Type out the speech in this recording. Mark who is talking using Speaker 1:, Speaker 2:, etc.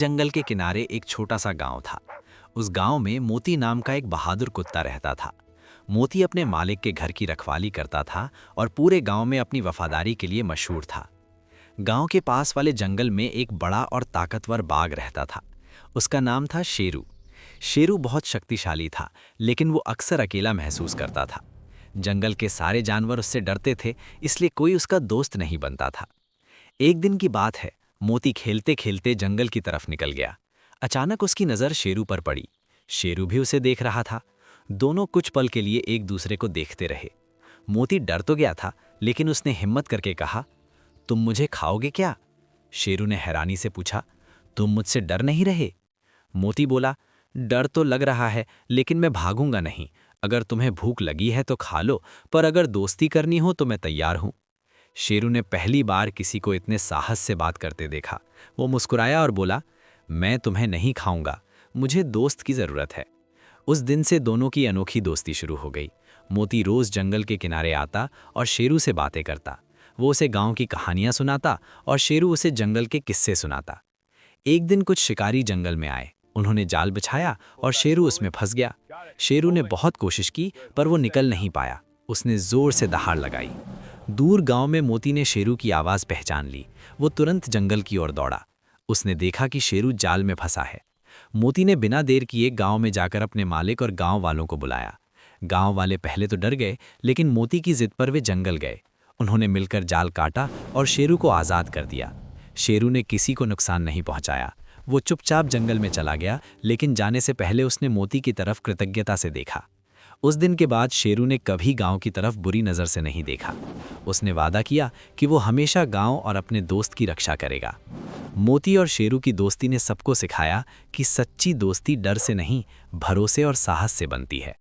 Speaker 1: जंगल के किनारे एक छोटा सा गांव था। उस गांव में मोती नाम का एक बहादुर कुत्ता रहता था। मोती अपने मालिक के घर की रखवाली करता था और पूरे गांव में अपनी वफादारी के लिए मशहूर था। गांव के पास वाले जंगल में एक बड़ा और ताकतवर बाघ रहता था। उसका नाम था शेरू। शेरू बहुत शक्तिशाली था, लेकिन वो अक्सर अकेला महसूस करता था। जंगल के सारे जानवर उससे डरते थे, इसलिए कोई उसका दोस्त नहीं बनता था। एक दिन की बात है, मोती खेलते खेलते जंगल की तरफ निकल गया। अचानक उसकी नज़र शेरू पर पड़ी। शेरू भी उसे देख रहा था। दोनों कुछ पल के लिए एक दूसरे को देखते रहे। मोती डर तो गया था, लेकिन उसने हिम्मत करके कहा, तुम मुझे खाओगे क्या? शेरू ने हैरानी से पूछा, तुम मुझसे डर नहीं रहे? मोती बोला, डर तो लग रहा है, लेकिन मैं भागूंगा नहीं। अगर तुम्हें भूख लगी है तो खा लो, पर अगर दोस्ती करनी हो तो मैं तैयार हूं। शेरू ने पहली बार किसी को इतने साहस से बात करते देखा। वो मुस्कुराया और बोला, मैं तुम्हें नहीं खाऊंगा, मुझे दोस्त की ज़रूरत है। उस दिन से दोनों की अनोखी दोस्ती शुरू हो गई। मोती रोज़ जंगल के किनारे आता और शेरू से बातें करता। वो उसे गांव की कहानियां सुनाता और शेरू उसे जंगल के किस्से सुनाता। एक दिन कुछ शिकारी जंगल में आए। उन्होंने जाल बिछाया और शेरू उसमें फंस गया। शेरू ने बहुत कोशिश की, पर वो निकल नहीं पाया। उसने जोर से दहाड़ लगाई। दूर गांव में मोती ने शेरू की आवाज़ पहचान ली। वो तुरंत जंगल की ओर दौड़ा। उसने देखा कि शेरू जाल में फंसा है। मोती ने बिना देर किए गांव में जाकर अपने मालिक और गांव वालों को बुलाया। गांव वाले पहले तो डर गए, लेकिन मोती की जिद पर वे जंगल गए। उन्होंने मिलकर जाल काटा और शेरू को आज़ाद कर दिया। शेरू ने किसी को नुकसान नहीं पहुंचाया। वो चुपचाप जंगल में चला गया, लेकिन जाने से पहले उसने मोती की तरफ कृतज्ञता से देखा। उस दिन के बाद शेरू ने कभी गांव की तरफ बुरी नज़र से नहीं देखा। उसने वादा किया कि वो हमेशा गांव और अपने दोस्त की रक्षा करेगा। मोती और शेरू की दोस्ती ने सबको सिखाया कि सच्ची दोस्ती डर से नहीं, भरोसे और साहस से बनती है।